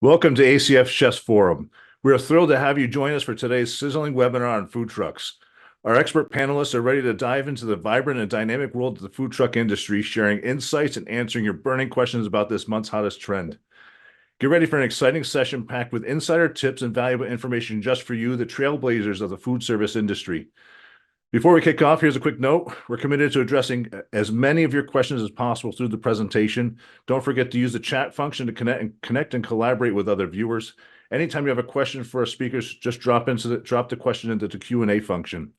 Welcome to ACF Chefs Forum. We are thrilled to have you join us for today's sizzling webinar on food trucks. Our expert panelists are ready to dive into the vibrant and dynamic world of the food truck industry, sharing insights and answering your burning questions about this month's hottest trend. Get ready for an exciting session packed with insider tips and valuable information just for you, the trailblazers of the food service industry. Before we kick off, here's a quick note. We're committed to addressing as many of your questions as possible through the presentation. Don't forget to use the chat function to connect and collaborate with other viewers. Anytime you have a question for our speakers, just drop the question into the Q&A function.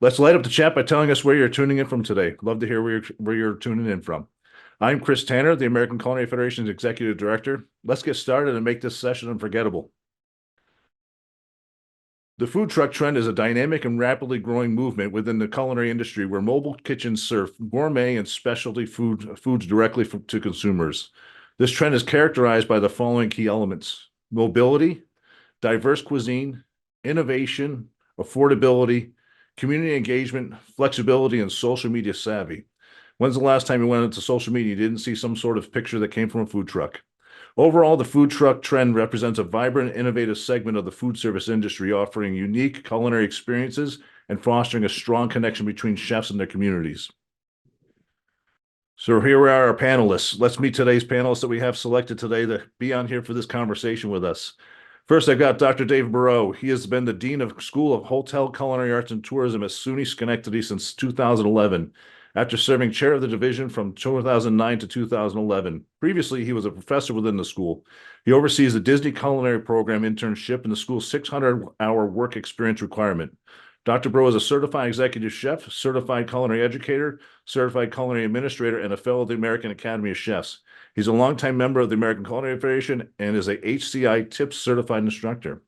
Let's light up the chat by telling us where you're tuning in from today. Love to hear where you're tuning in from. I'm Chris Tanner, the American Culinary Federation's Executive Director. Let's get started and make this session unforgettable. The food truck trend is a dynamic and rapidly growing movement within the culinary industry where mobile kitchens serve gourmet and specialty foods directly to consumers. This trend is characterized by the following key elements: mobility, diverse cuisine, innovation, affordability, community engagement, flexibility, and social media savvy. When's the last time you went into social media and you didn't see some sort of picture that came from a food truck? Overall, the food truck trend represents a vibrant, innovative segment of the food service industry, offering unique culinary experiences and fostering a strong connection between chefs and their communities. So here we are, our panelists. Let's meet today's panelists that we have selected today to be on here for this conversation with us. First, I've got Dr. Dave Barreau. He has been the Dean of School of Hotel, Culinary Arts, and Tourism at SUNY Schenectady since 2011. After serving chair of the division from 2009 to 2011. Previously, he was a professor within the school. He oversees the Disney Culinary Program internship and the school's 600-hour work experience requirement. Dr. Barreau is a certified executive chef, certified culinary educator, certified culinary administrator, and a fellow of the American Academy of Chefs. He's a longtime member of the American Culinary Federation and is a HCI TIPS certified instructor.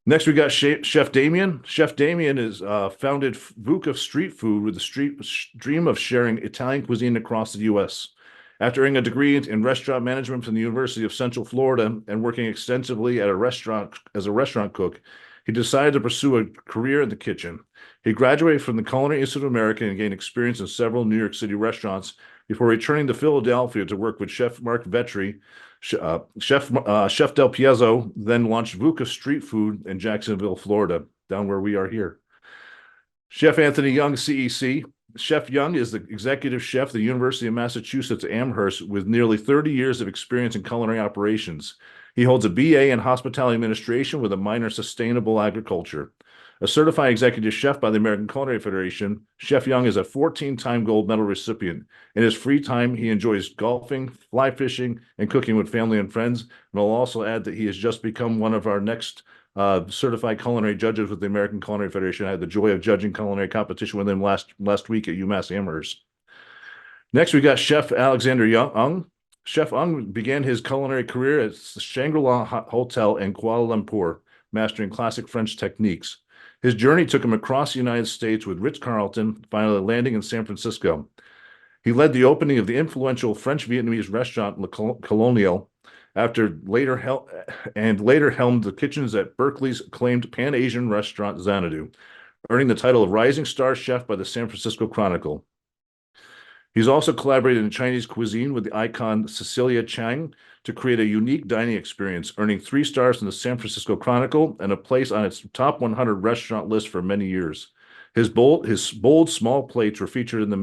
Next, we got Chef Damien. Chef Damien is founded VUCA Street Food with the dream of sharing Italian cuisine across the U.S. After earning a degree in restaurant management from the University of Central Florida and working extensively at a restaurant as a restaurant cook, he decided to pursue a career in the kitchen. He graduated from the Culinary Institute of America and gained experience in several New York City restaurants before returning to Philadelphia to work with Chef Mark Vetri. Chef Del Piezzo then launched VUCA Street Food in Jacksonville, Florida, down where we are here. Chef Anthony Young, CEC. Chef Young is the executive chef at the University of Massachusetts Amherst with nearly 30 years of experience in culinary operations. He holds a BA in hospitality administration with a minor in sustainable agriculture. A certified executive chef by the American Culinary Federation, Chef Young is a 14-time gold medal recipient. In his free time, he enjoys golfing, fly fishing, and cooking with family and friends. And I'll also add that he has just become one of our next certified culinary judges with the American Culinary Federation. I had the joy of judging culinary competition with him last week at UMass Amherst. Next, we got Chef Alexander Young. Chef Young began his culinary career at the Shangri-La Hotel in Kuala Lumpur, mastering classic French techniques. His journey took him across the United States with Ritz-Carlton, finally landing in San Francisco. He led the opening of the influential French-Vietnamese restaurant Le Colonial, later helmed the kitchens at Berkeley's acclaimed Pan-Asian restaurant Xanadu, earning the title of Rising Star Chef by the San Francisco Chronicle. He's also collaborated in Chinese cuisine with the icon Cecilia Chang to create a unique dining experience, earning 3 stars in the San Francisco Chronicle and a place on its top 100 restaurant list for many years. His bold small plates were featured in the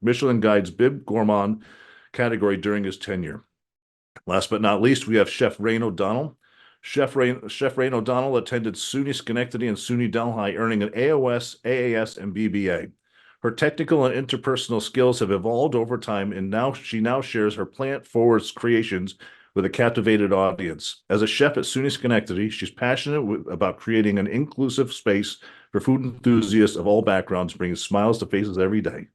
Michelin Guide's Bib Gourmand category during his tenure. Last but not least, we have Chef Rain O'Donnell. Chef Rain O'Donnell attended SUNY Schenectady and SUNY Delhi, earning an AOS, AAS, and BBA. Her technical and interpersonal skills have evolved over time, and she now shares her plant-forward creations with a captivated audience. As a chef at SUNY Schenectady, she's passionate about creating an inclusive space for food enthusiasts of all backgrounds, bringing smiles to faces every day.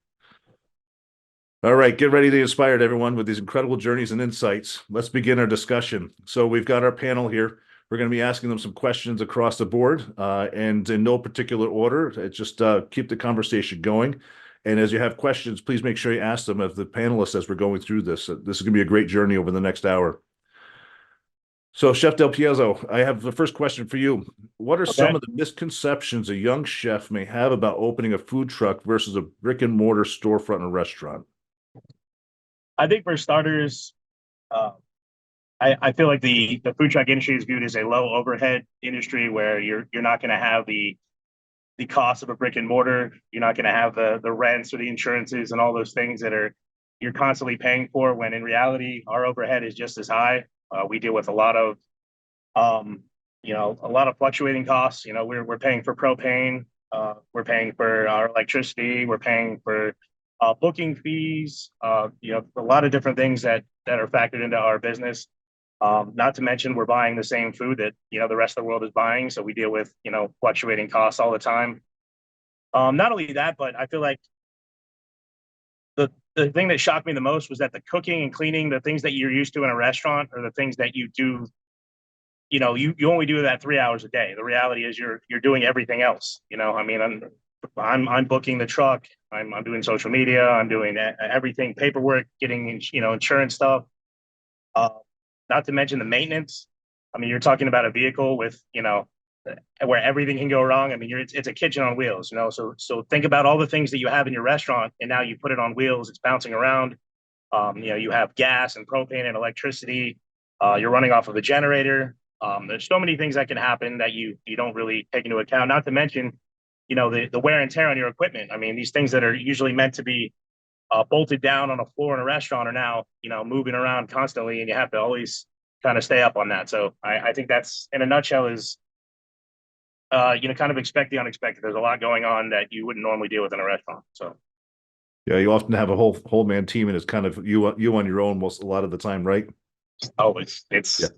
All right, get ready to be inspired, everyone, with these incredible journeys and insights. Let's begin our discussion. So we've got our panel here. We're going to be asking them some questions across the board, and in no particular order. It's just keep the conversation going. And as you have questions, please make sure you ask them of the panelists as we're going through this. This is going to be a great journey over the next hour. So, Chef Del Piezzo, I have the first question for you. What are some of the misconceptions a young chef may have about opening a food truck versus a brick-and-mortar storefront or restaurant? I think for starters, I feel like the food truck industry is viewed as a low overhead industry where you're not going to have the cost of a brick and mortar. You're not going to have the rents or the insurances and all those things that are you're constantly paying for. When in reality, our overhead is just as high. We deal with a lot of um, a lot of fluctuating costs. We're paying for propane, we're paying for our electricity, we're paying for booking fees. A lot of different things that are factored into our business. Not to mention, we're buying the same food that the rest of the world is buying, so we deal with fluctuating costs all the time. Not only that, but I feel like the thing that shocked me the most was that the cooking and cleaning, the things that you're used to in a restaurant, are the things that you do. You only do that 3 hours a day. The reality is you're doing everything else. I mean, I'm booking the truck. I'm doing social media. I'm doing everything, paperwork, getting insurance stuff. Uh, Not to mention the maintenance. I mean, you're talking about a vehicle with where everything can go wrong. I mean, it's a kitchen on wheels. So think about all the things that you have in your restaurant, and now you put it on wheels. It's bouncing around. You have gas and propane and electricity. You're running off of a generator. There's so many things that can happen that you don't really take into account. Not to mention, the wear and tear on your equipment. I mean, these things that are usually meant to be bolted down on a floor in a restaurant are now moving around constantly, and you have to always kind of stay up on that. So I think that's, in a nutshell, is kind of expect the unexpected. There's a lot going on that you wouldn't normally deal with in a restaurant. So Yeah, you often have a whole man team, and it's kind of you on your own most a lot of the time, right? oh, Yeah. it's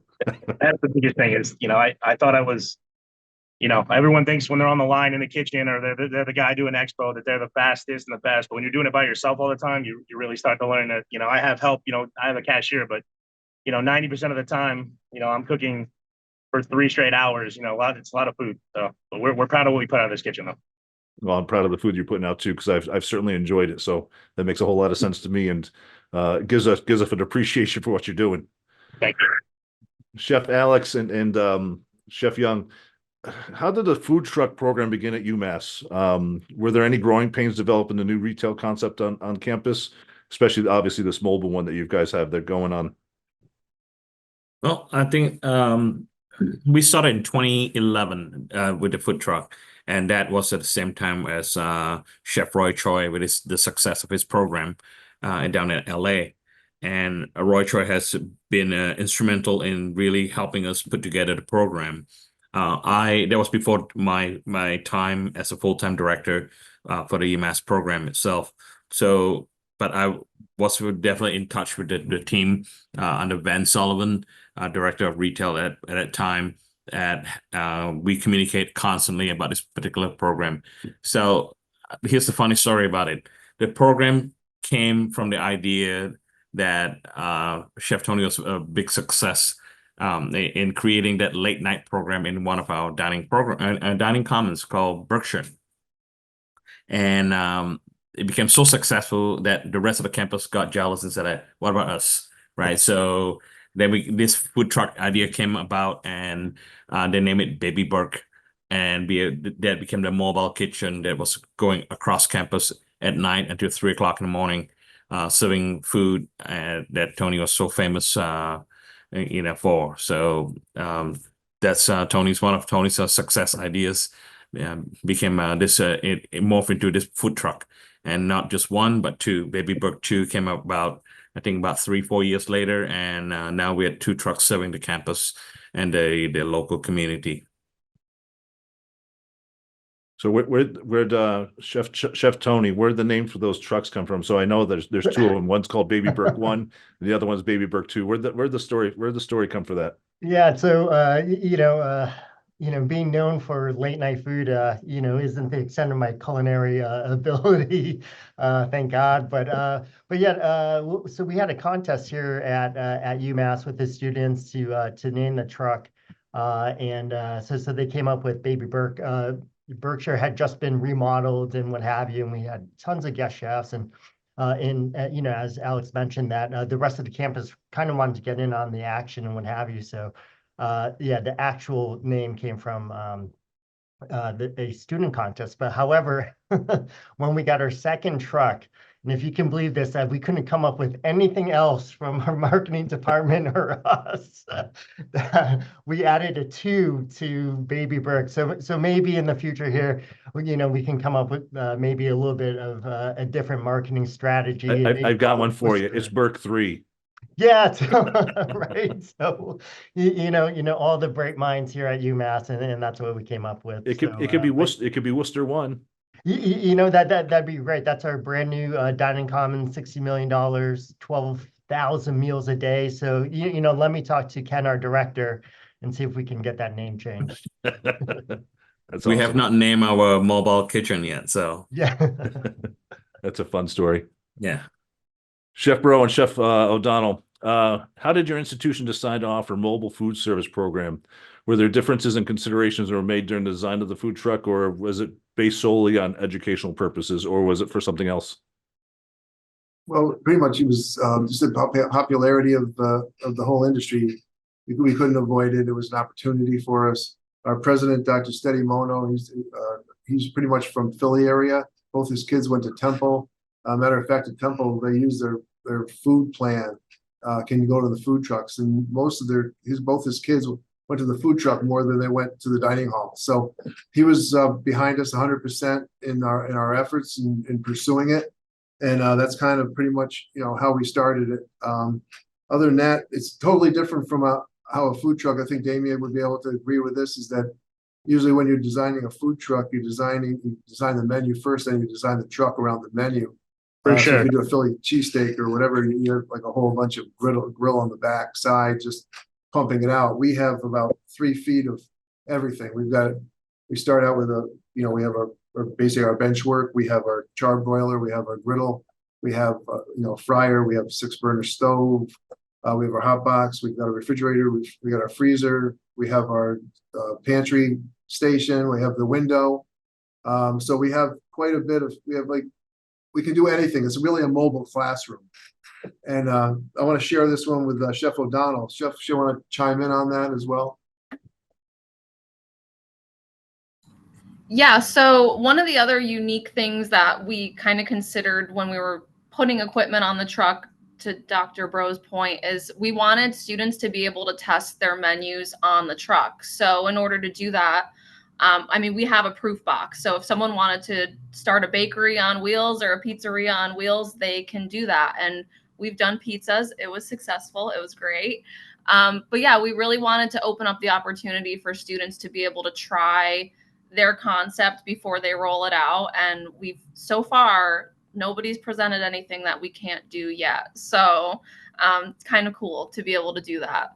that's the biggest thing is I thought I was everyone thinks when they're on the line in the kitchen or they're the guy doing expo that they're the fastest and the best. But when you're doing it by yourself all the time, you really start to learn that I have help. I have a cashier, but 90% of the time I'm cooking for 3 straight hours. It's a lot of food. So but we're proud of what we put out of this kitchen though. Well, I'm proud of the food you're putting out too, because I've certainly enjoyed it. So that makes a whole lot of sense to me, and gives us an appreciation for what you're doing. Thank you. Chef Alex and Chef Young, how did the food truck program begin at UMass? Were there any growing pains developing the new retail concept on campus, especially obviously this mobile one that you guys have there going on? Well, I think we started in 2011 with the food truck, and that was at the same time as Chef Roy Choi with the success of his program down in LA. And Roy Choi has been instrumental in really helping us put together the program. That was before my time as a full-time director for the UMass program itself. So, but I was definitely in touch with the team under Van Sullivan, director of retail at that time. We communicate constantly about this particular program. So here's the funny story about it. The program came from the idea that Chef Tony was a big success in creating that late night program in one of our dining commons called Berkshire. And it became so successful that the rest of the campus got jealous and said, what about us? Right. So then this food truck idea came about, and they named it Baby Burke. And that became the mobile kitchen that was going across campus at night until 3 o'clock in the morning, serving food that Tony was so famous for. So that's one of Tony's success ideas. Became it morphed into this food truck, and not just one but two. Baby Burke 2 came up I think about 3-4 years later, and now we had 2 trucks serving the campus and the local community. So where'd Chef Tony, where'd the name for those trucks come from? So I know there's 2 of them. One's called Baby Burke 1, and the other one's Baby Burke 2. Where'd the story come for that? Yeah, so being known for late night food, isn't the extent of my culinary ability, thank God. But yeah, so we had a contest here at UMass with the students to name the truck, and so they came up with Baby Burke. Berkshire had just been remodeled and what have you, and we had tons of guest chefs and. As Alex mentioned, that the rest of the campus kind of wanted to get in on the action and what have you. So, yeah, the actual name came from a student contest. But however, when we got our second truck, And if you can believe this, we couldn't come up with anything else from our marketing department or us. We added a 2 to Baby Burke. So maybe in the future here, we can come up with maybe a little bit of a different marketing strategy. And maybe I've got call one it for you. Whisper. It's Burke 3. Yeah, right. So all the bright minds here at UMass, and that's what we came up with. It could be Worcester. It could be Worcester 1. That'd be great. That's our brand new dining common, $60 million, 12,000 meals a day. So let me talk to Ken, our director, and see if we can get that name changed. That's We have awesome. not named our mobile kitchen yet, so Yeah. That's a fun story. yeah. Chef Bro and Chef O'Donnell, how did your institution decide to offer mobile food service program? Were there differences and considerations that were made during the design of the food truck, or was it based solely on educational purposes, or was it for something else? Well, pretty much it was just the popularity of the whole industry. We couldn't avoid it. It was an opportunity for us. Our president, Dr. Steady Mono, he's pretty much from Philly area. Both his kids went to Temple. Matter of fact, at Temple, they use their food plan. Can you go to the food trucks? And most of both his kids went to the food truck more than they went to the dining hall. So he was behind us 100% in our efforts in pursuing it. And that's kind of pretty much how we started it. Other than that, it's totally different from how a food truck. I think Damien would be able to agree with this. Is that usually when you're designing a food truck, you design the menu first, then you design the truck around the menu. For So sure. if you do a Philly cheesesteak or whatever, you have like a whole bunch of grill on the back side, just pumping it out. We have about 3 feet of everything. We start out with we have basically our bench work. We have our char broiler. We have our griddle. We have fryer. We have a 6-burner stove. We have our hot box. We've got a refrigerator. We got our freezer. We have our pantry station. We have the window. So we have quite a bit of. We can do anything. It's really a mobile classroom. And I want to share this one with Chef O'Donnell. Chef, you want to chime in on that as well? Yeah, so one of the other unique things that we kind of considered when we were putting equipment on the truck, to Dr. Bro's point, is we wanted students to be able to test their menus on the truck. So in order to do that, we have a proof box. So if someone wanted to start a bakery on wheels or a pizzeria on wheels, they can do that. And we've done pizzas. It was successful. It was great. But yeah, we really wanted to open up the opportunity for students to be able to try their concept before they roll it out. And so far, nobody's presented anything that we can't do yet. So it's kind of cool to be able to do that.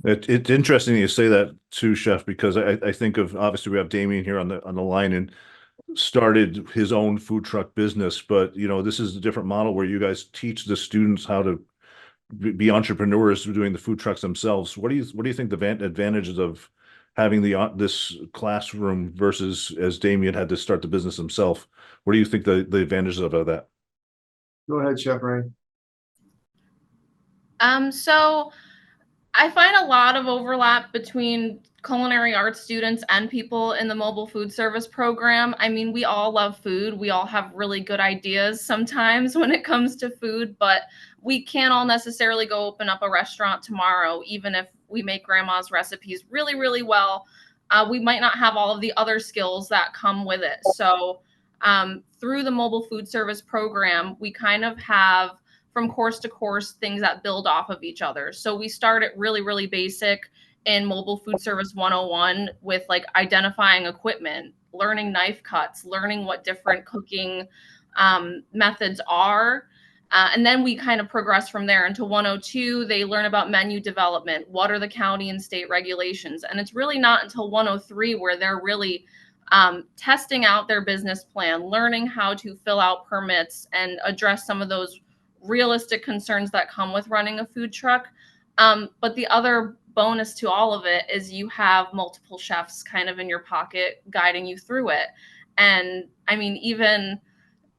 It's interesting you say that too, Chef, because I think of, obviously we have Damien here on the line and started his own food truck business, but this is a different model where you guys teach the students how to be entrepreneurs doing the food trucks themselves. What do you think the advantages of having this classroom versus, as Damien had to start the business himself? What do you think the advantages of that? Go ahead, Chef Ray. So I find a lot of overlap between culinary arts students and people in the mobile food service program. We all love food. We all have really good ideas sometimes when it comes to food, but we can't all necessarily go open up a restaurant tomorrow, even if we make grandma's recipes really, really well. We might not have all of the other skills that come with it. So through the mobile food service program, we kind of have, from course to course, things that build off of each other. So we start at really, really basic in mobile food service 101 with like identifying equipment, learning knife cuts, learning what different cooking methods are. And then we kind of progress from there into 102. They learn about menu development. What are the county and state regulations? And it's really not until 103 where they're really testing out their business plan, learning how to fill out permits and address some of those realistic concerns that come with running a food truck. But the other bonus to all of it is you have multiple chefs kind of in your pocket guiding you through it. And even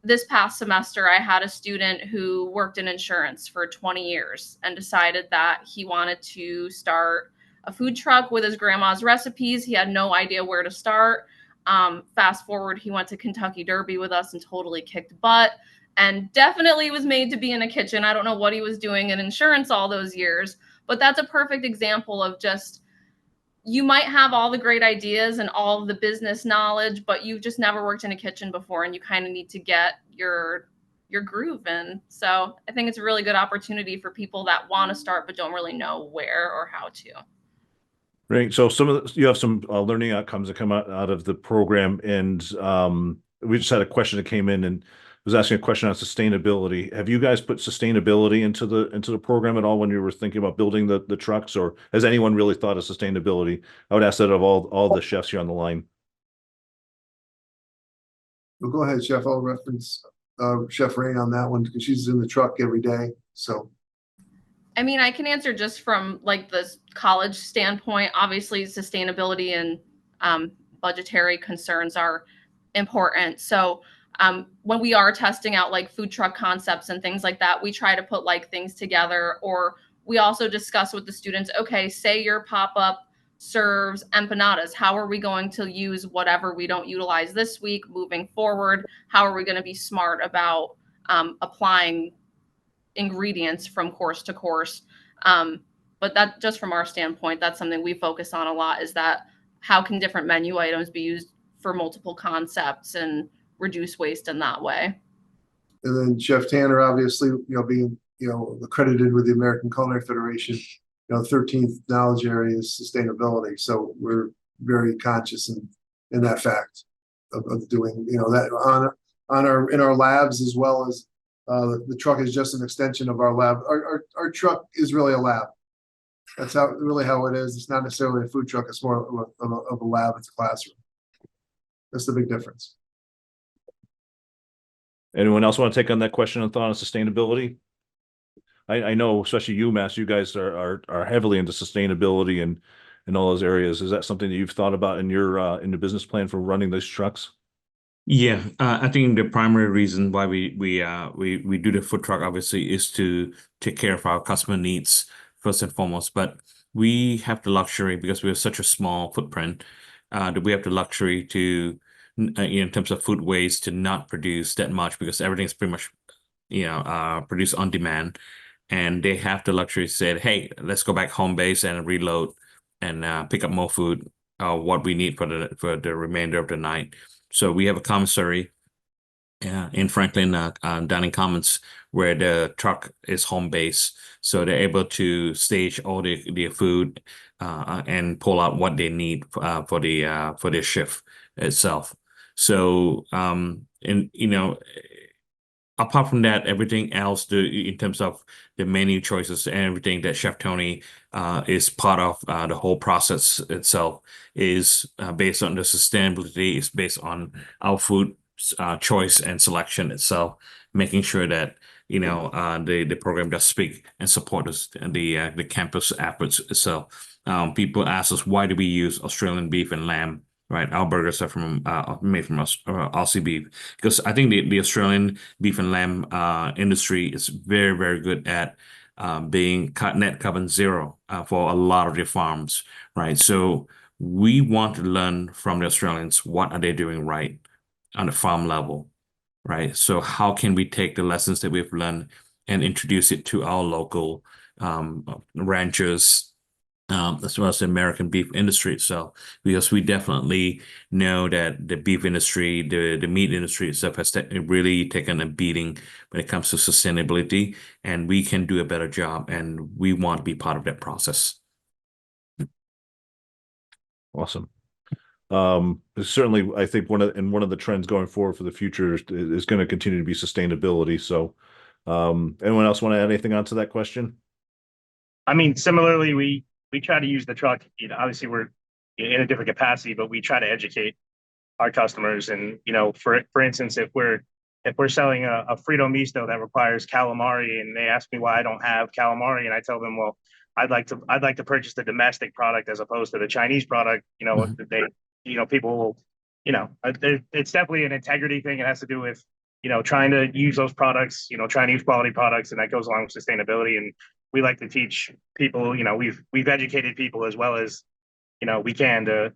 this past semester, I had a student who worked in insurance for 20 years and decided that he wanted to start a food truck with his grandma's recipes. He had no idea where to start. Fast forward, he went to Kentucky Derby with us and totally kicked butt. and definitely was made to be in a kitchen. I don't know what he was doing in insurance all those years, but that's a perfect example of just, you might have all the great ideas and all of the business knowledge, but you've just never worked in a kitchen before, and you kind of need to get your groove in. So I think it's a really good opportunity for people that want to start but don't really know where or how to. Right. So you have some learning outcomes that come out of the program, and we just had a question that came in and was asking a question on sustainability. Have you guys put sustainability into the program at all when you were thinking about building the trucks, or has anyone really thought of sustainability? I would ask that of all the chefs here on the line. Well, go ahead, Chef. I'll reference Chef Rain on that one because she's in the truck every day. So I mean, I can answer just from like the college standpoint. Obviously, sustainability and budgetary concerns are important. So when we are testing out like food truck concepts and things like that, we try to put like things together, or we also discuss with the students, okay, say your pop-up serves empanadas. How are we going to use whatever we don't utilize this week moving forward? How are we going to be smart about applying ingredients from course to course? But that, just from our standpoint, that's something we focus on a lot, is that how can different menu items be used for multiple concepts and reduce waste in that way. and then Chef Tanner, obviously, being accredited with the American Culinary Federation, 13th knowledge area is sustainability. So we're very conscious in that fact of doing that in our labs, as well as the truck is just an extension of our lab. Our truck is really a lab. That's really how it is. It's not necessarily a food truck. It's more of a lab. It's a classroom. That's the big difference. Anyone else want to take on that question and thought on sustainability? I know, especially UMass, you guys are heavily into sustainability and in all those areas. Is that something that you've thought about in the business plan for running those trucks? Yeah, I think the primary reason why we do the food truck obviously is to take care of our customer needs first and foremost. But we have the luxury, because we have such a small footprint, that we have the luxury to, in terms of food waste, to not produce that much, because everything's pretty much produced on demand. And they have the luxury to say, hey, let's go back home base and reload and pick up more food, what we need for the remainder of the night. So we have a commissary in Franklin Dining Commons, where the truck is home base. So they're able to stage all their food and pull out what they need for their shift itself. So apart from that, everything else, in terms of the menu choices and everything that Chef Tony is part of, the whole process itself is based on the sustainability, is based on our food choice and selection itself, making sure that the program does speak and support us, the campus efforts itself. People ask us, why do we use Australian beef and lamb? Right, our burgers are made from Aussie beef, because I think the Australian beef and lamb industry is very, very good at being net carbon zero for a lot of their farms. Right, so we want to learn from the Australians, what are they doing right on the farm level. Right, so how can we take the lessons that we've learned and introduce it to our local ranchers, as well as the American beef industry itself, because we definitely know that the beef industry, the meat industry itself has really taken a beating when it comes to sustainability, and we can do a better job, and we want to be part of that process. Awesome. Certainly, I think one of the trends going forward for the future is going to continue to be sustainability. So, anyone else want to add anything onto that question? I mean, similarly, we try to use the truck, obviously we're in a different capacity, but we try to educate our customers. And, for instance, if we're selling a Frito misto that requires calamari, and they ask me why I don't have calamari, and I tell them, well, I'd like to purchase the domestic product as opposed to the Chinese product. People will, it's definitely an integrity thing. It has to do with, trying to use those products, trying to use quality products, and that goes along with sustainability. And we like to teach people, we've educated people as well as, we can, to,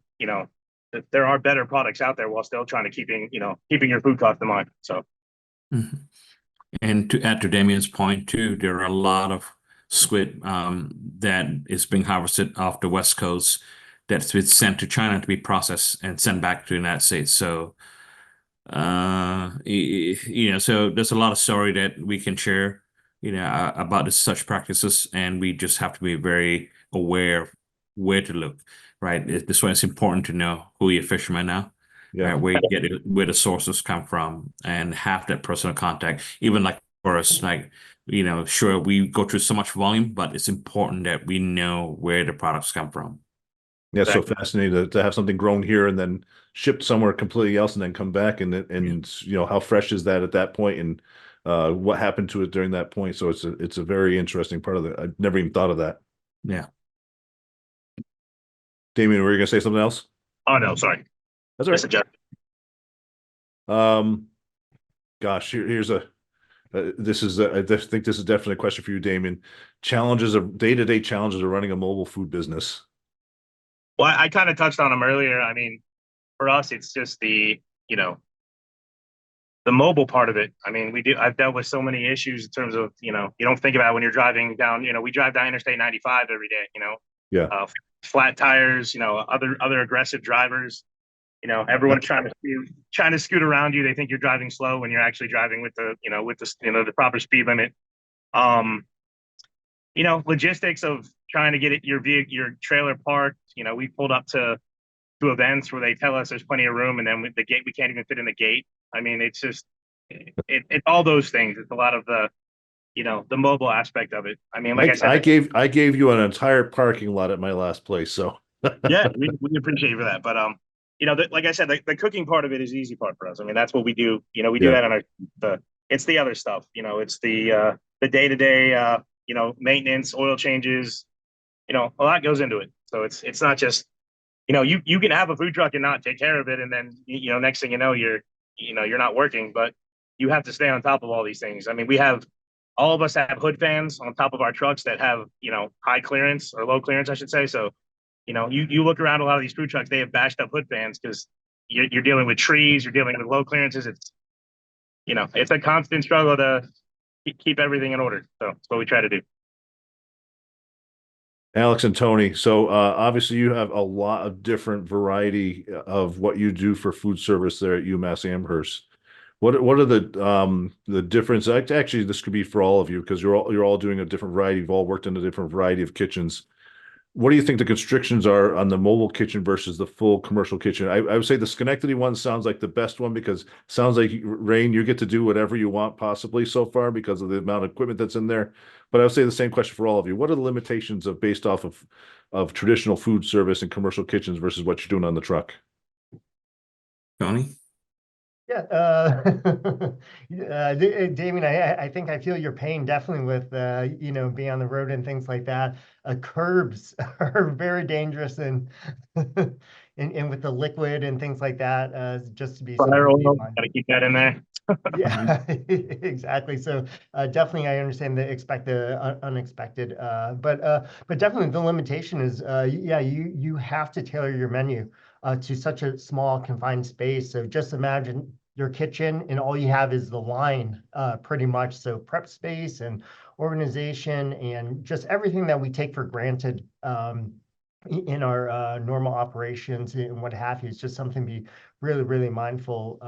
that there are better products out there while still trying to keeping your food cost in mind. So. Mm-hmm. And to add to Damien's point too, there are a lot of squid that is being harvested off the West Coast that's been sent to China to be processed and sent back to the United States. So, so there's a lot of story that we can share, about such practices, and we just have to be very aware of where to look, right? This why it's important to know who your fishermen are. Yeah. Where you get it, where the sources come from, and have that personal contact. Even like for us, like, sure, we go through so much volume, but it's important that we know where the products come from. Yeah, so Exactly. fascinating to have something grown here and then shipped somewhere completely else and then come back and how fresh is that at that point and what happened to it during that point. So it's a very interesting part of it. I've never even thought of that. Yeah. Damien, were you gonna say something else? Oh, no, sorry. That's all Listen, Jeff. right. Gosh, here's a this is I think this is definitely a question for you, Damien. Challenges of day-to-day challenges of running a mobile food business. Well, I kind of touched on them earlier. I mean, for us, it's just the mobile part of it. I mean, I've dealt with so many issues in terms of, you don't think about it when you're driving down, we drive down Interstate 95 every day, Yeah. Flat tires, other aggressive drivers, everyone trying to scoot around you. They think you're driving slow when you're actually driving with the proper speed limit. Logistics of trying to get your trailer parked. We pulled up to events where they tell us there's plenty of room, and then with the gate, we can't even fit in the gate. I mean, it's just it's all those things. It's a lot of the mobile aspect of it. I mean, like I said, I gave you an entire parking lot at my last place, so yeah, we appreciate you for that. But like I said, the cooking part of it is the easy part for us. I mean, that's what we do. We do Yeah. that on it's the other stuff. It's the day-to-day maintenance, oil changes. A lot goes into it. So it's not just you can have a food truck and not take care of it, and then next thing you know you're not working, but you have to stay on top of all these things. I mean, all of us have hood fans on top of our trucks that have high clearance or low clearance, I should say. So you look around a lot of these food trucks, they have bashed up hood fans because you're dealing with trees, you're dealing with low clearances. It's a constant struggle to keep everything in order. So that's what we try to do. Alex and Tony. So obviously you have a lot of different variety of what you do for food service there at UMass Amherst. What are the difference? Actually, this could be for all of you because you're all doing a different variety. You've all worked in a different variety of kitchens. What do you think the constrictions are on the mobile kitchen versus the full commercial kitchen? I would say the Schenectady one sounds like the best one because it sounds like, Rain, you get to do whatever you want possibly so far because of the amount of equipment that's in there. But I would say the same question for all of you. What are the limitations based off of traditional food service and commercial kitchens versus what you're doing on the truck? Tony? Yeah, Damien, I think I feel your pain definitely with being on the road and things like that. Curbs are very dangerous and and with the liquid and things like that, just to be Fire something to oil, keep in mind. got to keep that in there. Yeah, exactly. So definitely, I understand the unexpected, but definitely the limitation is, you have to tailor your menu to such a small confined space. So just imagine your kitchen and all you have is the line, pretty much. So prep space and organization and just everything that we take for granted in our normal operations and what have you. It's just something to be really, really mindful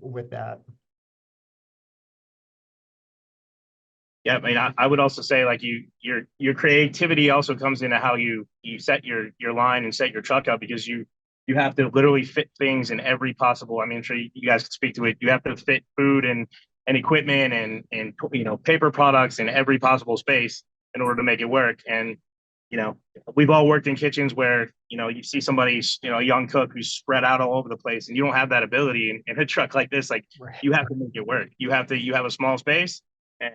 with that. Yeah, I mean, I would also say like your creativity also comes into how you set your line and set your truck up because you have to literally fit things in every possible. I mean, I'm sure you guys can speak to it. You have to fit food and equipment and paper products in every possible space in order to make it work. And we've all worked in kitchens where you see somebody a young cook who's spread out all over the place, and you don't have that ability in a truck like this. Like Right. you have to make it work. You have a small space and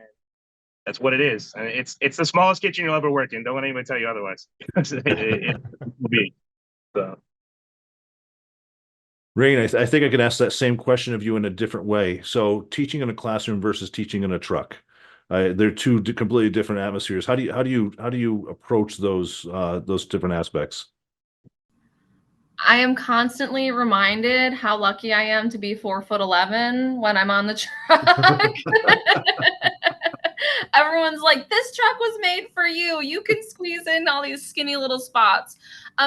that's what it is. And it's the smallest kitchen you'll ever work in. Don't let anybody tell you otherwise. It's big. So. Rain, I think I can ask that same question of you in a different way. So teaching in a classroom versus teaching in a truck. They're two completely different atmospheres. How do you approach those different aspects? I am constantly reminded how lucky I am to be 4'11" when I'm on the truck. Everyone's like, this truck was made for you. You can squeeze in all these skinny little spots.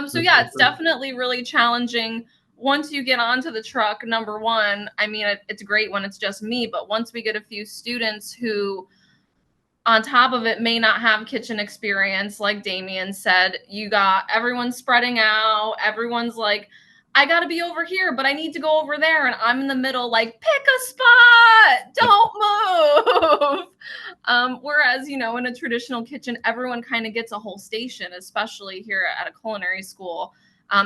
So yeah, it's definitely really challenging once you get onto the truck. Number one, I mean, it's great when it's just me, but once we get a few students who on top of it may not have kitchen experience, like Damien said, you got everyone spreading out. Everyone's like, I got to be over here, but I need to go over there. And I'm in the middle, like, pick a spot, don't move. Whereas, you know, in a traditional kitchen, everyone kind of gets a whole station, especially here at a culinary school.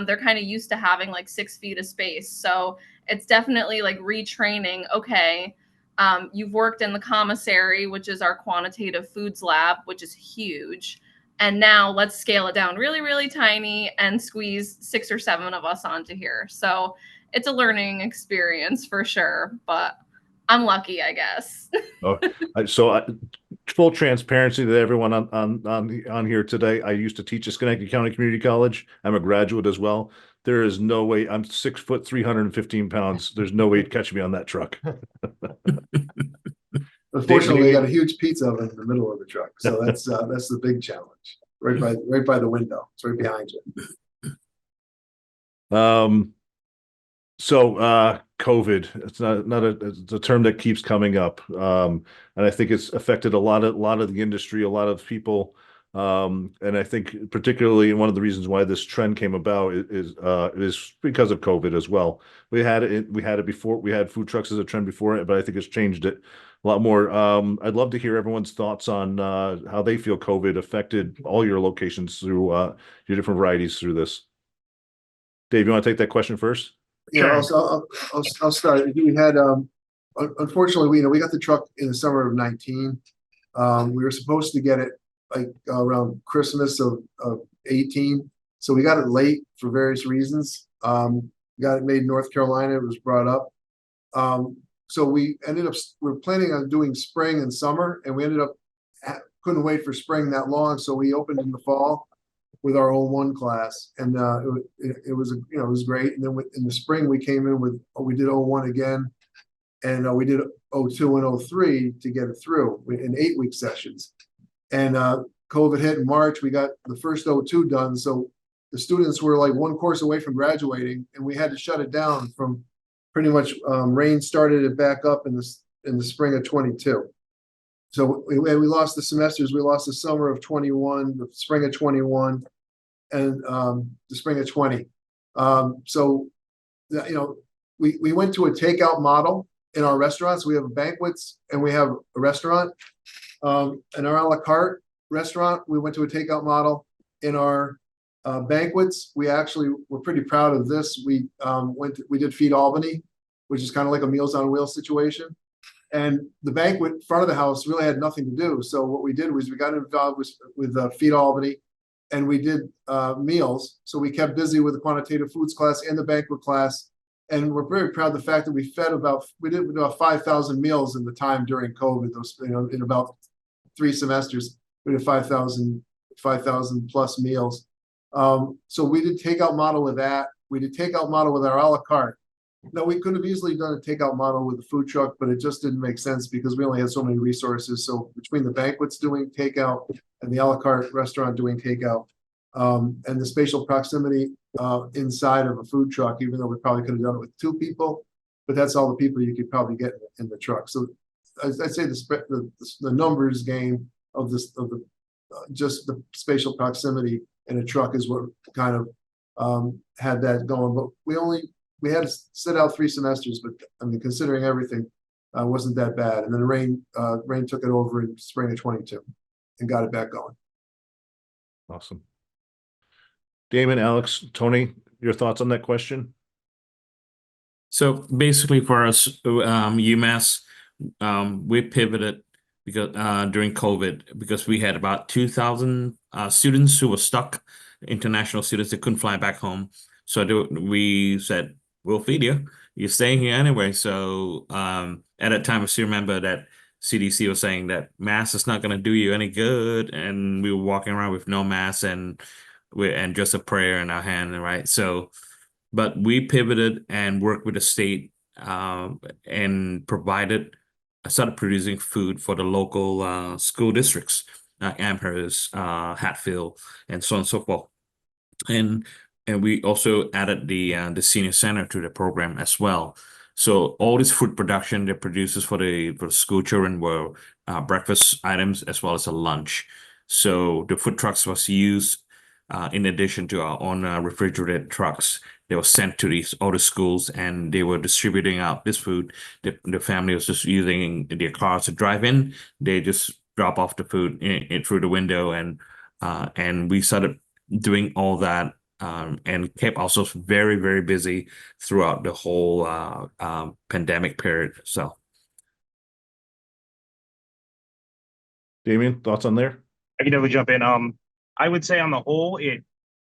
They're kind of used to having like 6 feet of space. So it's definitely like retraining. Okay. You've worked in the commissary, which is our quantitative foods lab, which is huge. And now let's scale it down really, really tiny and squeeze 6 or 7 of us onto here. So it's a learning experience for sure, but I'm lucky, I guess. Full transparency to everyone on here today. I used to teach at Schenectady County Community College. I'm a graduate as well. There is no way. I'm 6 foot, 315 pounds. There's no way to catch me on that truck. Unfortunately, we got a huge pizza oven in the middle of the truck, so that's the big challenge. Right by the window. It's right behind you. COVID, it's a term that keeps coming up. And I think it's affected a lot of the industry, a lot of people. And I think particularly one of the reasons why this trend came about is because of COVID as well. We had it before. We had food trucks as a trend before it, but I think it's changed it a lot more. I'd love to hear everyone's thoughts on how they feel COVID affected all your locations through your different varieties through this. Dave, you want to take that question first? Yeah, I'll start. We had unfortunately we got the truck in the summer of 19. We were supposed to get it like around Christmas of 18. So we got it late for various reasons. We got it made in North Carolina. It was brought up. So we were planning on doing spring and summer, and we ended up couldn't wait for spring that long. So we opened in the fall with our 01 class, and it was it was great. And then in the spring we came in with we did 01 again, and we did 02 and 03 to get it through in 8-week sessions. And COVID hit in March. We got the first 02 done, so the students were like one course away from graduating, and we had to shut it down from pretty much rain started it back up in the spring of 22. So we lost the semesters. We lost the summer of 21, the spring of 21, and the spring of 20. So we went to a takeout model in our restaurants. We have banquets and we have a restaurant. In our a la carte restaurant, we went to a takeout model. In our banquets, we actually were pretty proud of this. We did Feed Albany, which is kind of like a Meals on Wheels situation. And the banquet front of the house really had nothing to do. So what we did was we got involved with Feed Albany, and we did meals. So we kept busy with the quantitative foods class and the banquet class. And we're very proud of the fact that we did about 5,000 meals in the time during COVID. Those, in about 3 semesters, we did 5,000 plus meals. So we did takeout model with that. We did takeout model with our a la carte. Now, we could have easily done a takeout model with the food truck, but it just didn't make sense because we only had so many resources. So between the banquets doing takeout and the a la carte restaurant doing takeout, and the spatial proximity inside of a food truck, even though we probably could have done it with 2 people, but that's all the people you could probably get in the truck. So I'd say the numbers game of just the spatial proximity in a truck is what kind of had that going. But we had to sit out 3 semesters, but I mean, considering everything, wasn't that bad. And then the rain took it over in spring of 22 and got it back going. Awesome. Damon, Alex, Tony, your thoughts on that question? So basically for us, UMass, we pivoted because during COVID, because we had about 2,000 students who were stuck, international students that couldn't fly back home. So we said, we'll feed you. You're staying here anyway. So at that time, I still remember that CDC was saying that mask is not going to do you any good. And we were walking around with no mask and just a prayer in our hand, right? So but we pivoted and worked with the state and started producing food for the local school districts, Amherst, Hatfield, and so on and so forth. And we also added the senior center to the program as well. So all this food production that produces for the school children were breakfast items as well as a lunch. So the food trucks was used in addition to our own refrigerated trucks. They were sent to these other schools and they were distributing out this food. The family was just using their cars to drive in. They just drop off the food in through the window, and we started doing all that and kept ourselves very, very busy throughout the whole pandemic period. So, Damien, thoughts on there? I can definitely jump in. I would say on the whole,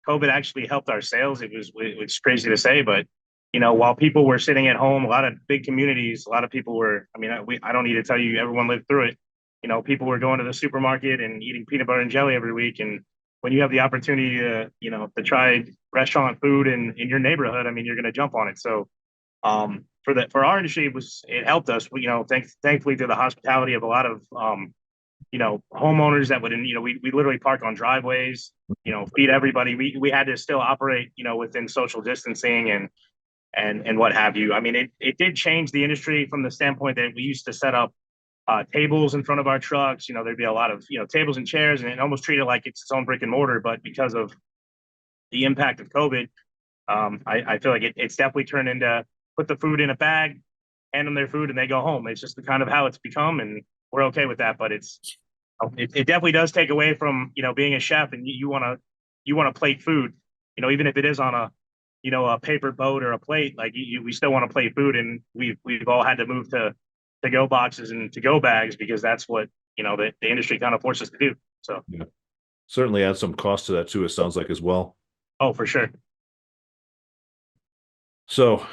COVID actually helped our sales. It's crazy to say, but while people were sitting at home, a lot of big communities, a lot of people were. I mean, I don't need to tell you, everyone lived through it. People were going to the supermarket and eating peanut butter and jelly every week. And when you have the opportunity to try restaurant food in your neighborhood, I mean, you're going to jump on it. So, for our industry, it helped us. Thankfully to the hospitality of a lot of homeowners that would, we literally park on driveways, feed everybody. We had to still operate, within social distancing and what have you. I mean, it did change the industry from the standpoint that we used to set up tables in front of our trucks. There'd be a lot of, tables and chairs, and it almost treated like it's its own brick and mortar. But because of the impact of COVID, I feel like it's definitely turned into put the food in a bag, hand them their food, and they go home. It's just the kind of how it's become, and we're okay with that. But it definitely does take away from being a chef, and you want to plate food, even if it is on a paper boat or a plate. Like we still want to plate food, and we've all had to move to go boxes and to go bags because that's what the industry kind of forces us to do. So yeah, certainly add some cost to that too. It sounds like as well. Oh, for sure. So,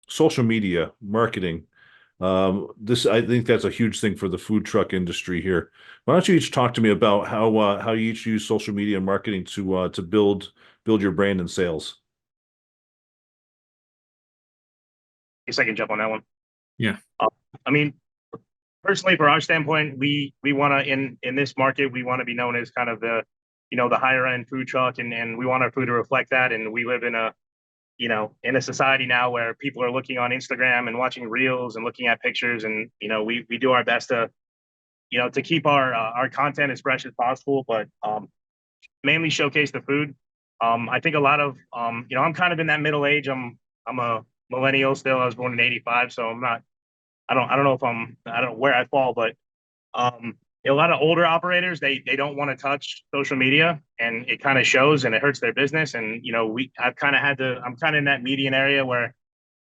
social media marketing. I think that's a huge thing for the food truck industry here. Why don't you each talk to me about how you each use social media and marketing to build your brand and sales? I guess I can jump on that one. Yeah. I mean, personally, for our standpoint, we want to in this market, we want to be known as kind of the the higher end food truck, and we want our food to reflect that. And we live in a society now where people are looking on Instagram and watching reels and looking at pictures, and we do our best to to keep our content as fresh as possible, but mainly showcase the food. I think a lot of I'm kind of in that middle age. I'm a millennial still. I was born in '85, so I'm not. I don't know if I don't know where I fall, but a lot of older operators, they don't want to touch social media, and it kind of shows and it hurts their business. And I'm kind of in that median area where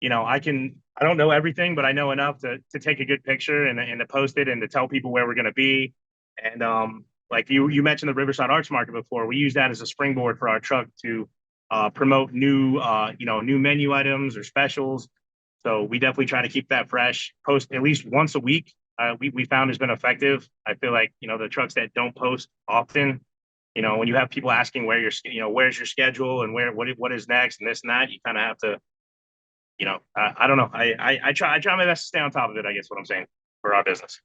I don't know everything, but I know enough to take a good picture and to post it and to tell people where we're going to be. And like you mentioned the Riverside Arts Market before, we use that as a springboard for our truck to promote new new menu items or specials. So we definitely try to keep that fresh, post at least once a week. We found has been effective. I feel like the trucks that don't post often, when you have people asking where where's your schedule and what is next and this and that, you kind of have to, I don't know. I try my best to stay on top of it, I guess what I'm saying, for our business.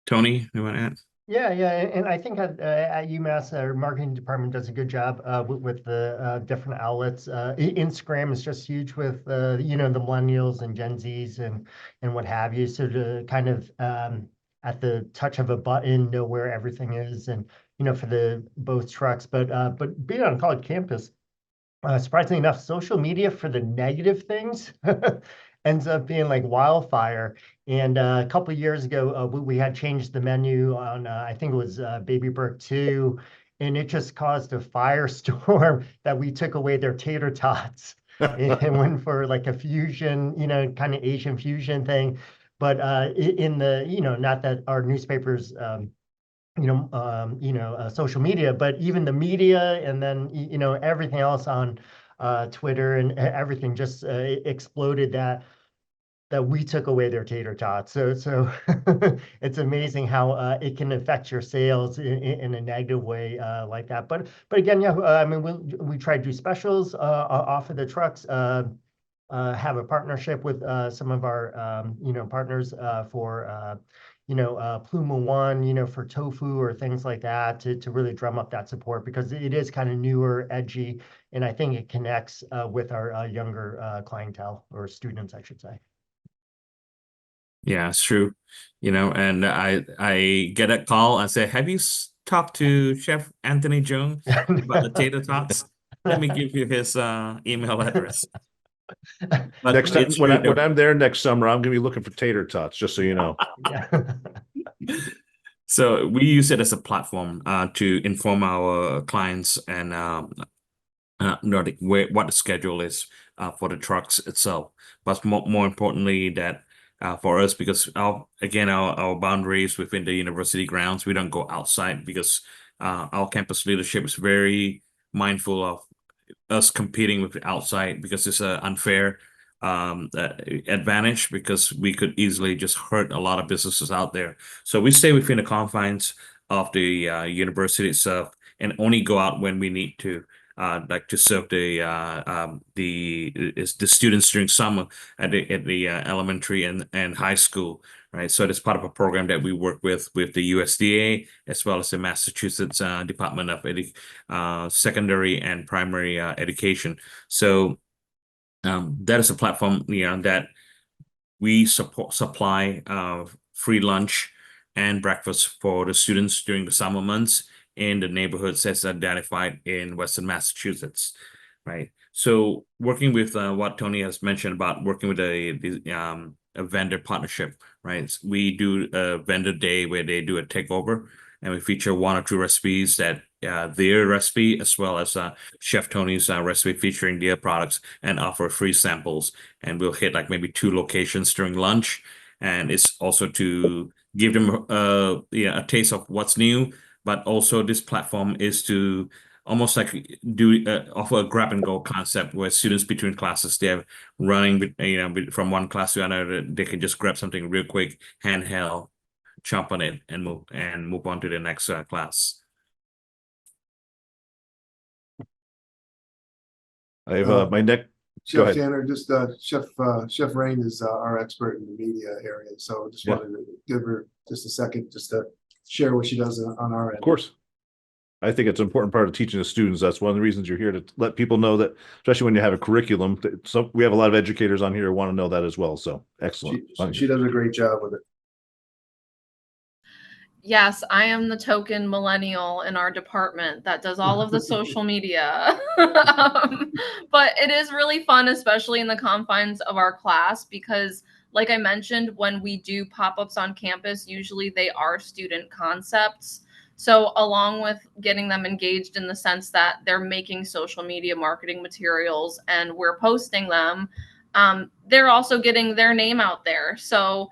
Tony, you want to add? Yeah, and I think at UMass, our marketing department does a good job with the different outlets. Instagram is just huge with the millennials and Gen Zs and what have you. So to kind of at the touch of a button know where everything is, and for the both trucks, but being on a college campus, surprisingly enough, social media for the negative things ends up being like wildfire. And a couple of years ago, we had changed the menu on, I think it was Baby Burke 2, and it just caused a firestorm that we took away their tater tots and went for like a fusion, kind of Asian fusion thing. But in the, not that our newspapers, social media, but even the media, and then everything else on Twitter and everything just exploded that that we took away their tater tots. So it's amazing how it can affect your sales in a negative way like that. But again, yeah, I mean, we try to do specials off of the trucks. Have a partnership with some of our partners for Pluma One, for tofu or things like that to really drum up that support, because it is kind of newer, edgy, and I think it connects with our younger clientele, or students, I should say. Yeah, it's true. And I get a call and say, have you talked to Chef Anthony Jones about the tater tots? Let me give you his email address. But Next time, it's when true that- I'm there next summer, I'm gonna be looking for tater tots, just so you know. Yeah. So we use it as a platform to inform our clients and know what the schedule is for the trucks itself. But more importantly, that for us, because our boundaries within the university grounds, we don't go outside, because our campus leadership is very mindful of us competing with the outside, because it's an unfair advantage, because we could easily just hurt a lot of businesses out there. So we stay within the confines of the university itself, and only go out when we need to, like to serve the students during summer at the elementary and high school, right? So it's part of a program that we work with the USDA, as well as the Massachusetts Department of Secondary and Primary Education. So that is a platform, that we supply free lunch and breakfast for the students during the summer months in the neighborhoods that's identified in Western Massachusetts, right? So working with what Tony has mentioned about working with a vendor partnership, right? We do a vendor day where they do a takeover, and we feature 1 or 2 recipes that their recipe, as well as Chef Tony's recipe featuring their products, and offer free samples. And we'll hit like maybe 2 locations during lunch. And it's also to give them a taste of what's new. But also this platform is to almost like offer a grab and go concept, where students between classes, they're running from one class to another, they can just grab something real quick, handheld, chomp on it, and move on to the next class. I have my next. Go Chef ahead. Tanner, just Chef Rain is our expert in the media area, so just Yeah. wanted to give her just a second just to share what she does on our end. Of course. I think it's an important part of teaching the students. That's one of the reasons you're here, to let people know that, especially when you have a curriculum, we have a lot of educators on here who want to know that as well. So excellent. She does a great job with it. Yes, I am the token millennial in our department that does all of the social media. But it is really fun, especially in the confines of our class, because like I mentioned, when we do pop-ups on campus, usually they are student concepts. So along with getting them engaged in the sense that they're making social media marketing materials and we're posting them, they're also getting their name out there. So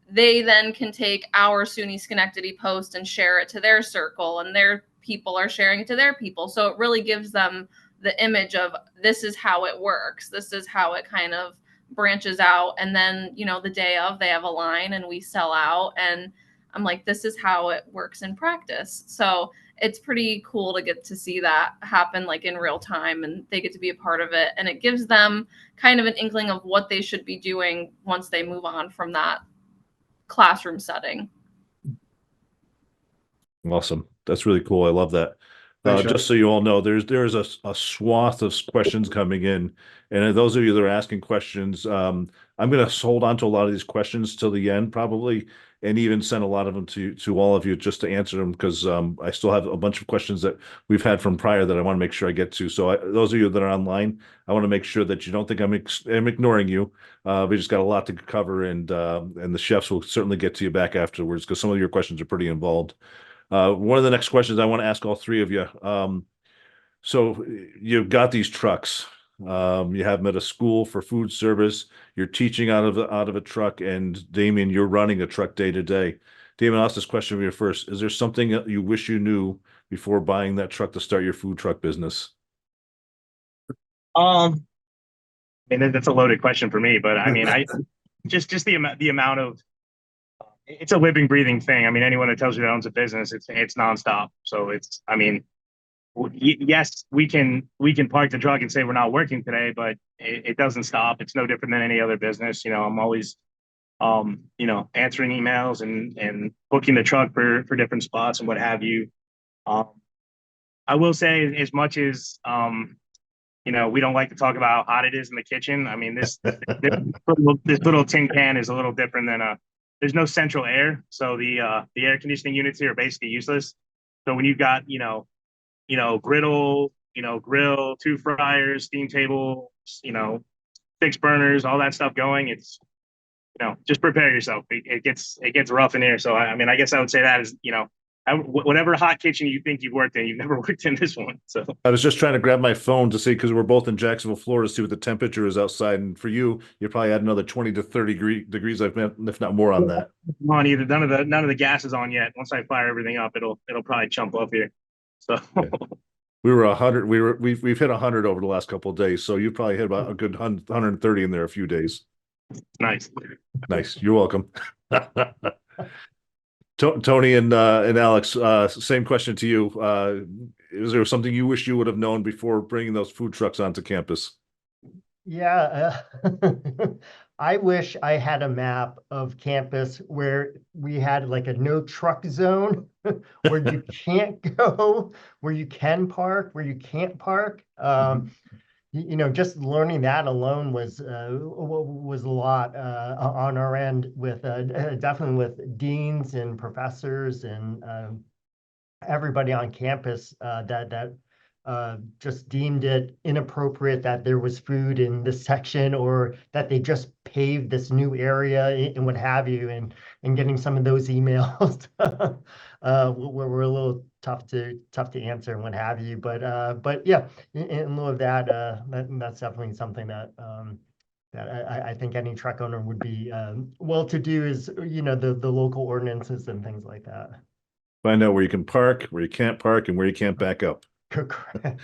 they then can take our SUNY Schenectady post and share it to their circle, and their people are sharing it to their people. So it really gives them the image of, this is how it works. This is how it kind of branches out. And then, the day of, they have a line and we sell out. And I'm like, this is how it works in practice. So it's pretty cool to get to see that happen like in real time, and they get to be a part of it. And it gives them kind of an inkling of what they should be doing once they move on from that classroom setting. Awesome. That's really cool. I love that. Thanks, Sean. Just so you all know, there's a swath of questions coming in. And those of you that are asking questions, I'm going to hold on to a lot of these questions till the end, probably, and even send a lot of them to all of you just to answer them, because I still have a bunch of questions that we've had from prior that I want to make sure I get to. So those of you that are online, I want to make sure that you don't think I'm ignoring you. We just got a lot to cover, and the chefs will certainly get to you back afterwards, because some of your questions are pretty involved. One of the next questions I want to ask all 3 of you. So you've got these trucks. You have them at a school for food service. You're teaching out of a truck, and Damien, you're running a truck day to day. Damien, I'll ask this question for you first. Is there something that you wish you knew before buying that truck to start your food truck business? I mean, that's a loaded question for me, but I mean, just the amount of, it's a living, breathing thing. I mean, anyone that tells you that owns a business, it's nonstop. So it's, I mean, yes, we can park the truck and say we're not working today, but it doesn't stop. It's no different than any other business. You know, I'm always, you know, answering emails and booking the truck for different spots and what have you. I will say, as much as, you know, we don't like to talk about how hot it is in the kitchen. I mean, this little tin can is a little different than there's no central air. So the air conditioning units here are basically useless. So when you've got, griddle, grill, 2 fryers, steam table, 6 burners, all that stuff going, it's, just prepare yourself. It gets rough in here. So I mean, I guess I would say that is, whatever hot kitchen you think you've worked in, you've never worked in this one. So I was just trying to grab my phone to see, because we're both in Jacksonville, Florida, to see what the temperature is outside. And for you, you probably had another 20 to 30 degrees, if not more on that. on either none of the gas is on yet. Once I fire everything up, it'll probably jump up here. So We were 100. We've hit 100 over the last couple of days. So you probably hit about a good 130 in there a few days. nice. Nice. You're welcome. Tony and Alex, same question to you. Is there something you wish you would have known before bringing those food trucks onto campus? Yeah, I wish I had a map of campus where we had like a no truck zone where you can't go, where you can park, where you can't park. Just learning that alone was a lot on our end, with definitely with deans and professors and everybody on campus that just deemed it inappropriate that there was food in this section, or that they just paved this new area and what have you, and getting some of those emails were a little tough to answer and what have you. But yeah, in lieu of that, that's definitely something that I think any truck owner would be well to do, is the local ordinances and things like that. Find out where you can park, where you can't park, and where you can't back up. Correct.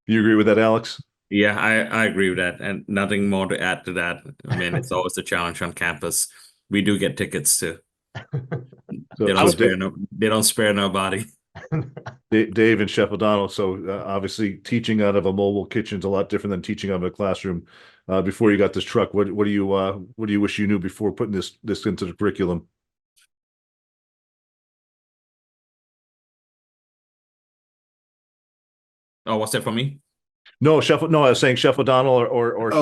You agree with that, Alex? Yeah, I agree with that, and nothing more to add to that. I mean, it's always a challenge on campus. We do get tickets too. They don't spare nobody. Dave and Chef O'Donnell. So obviously, teaching out of a mobile kitchen is a lot different than teaching out of a classroom. Before you got this truck, what do you wish you knew before putting this into the curriculum? Oh, what's that for me? No, Chef. No, I was saying Chef O'Donnell or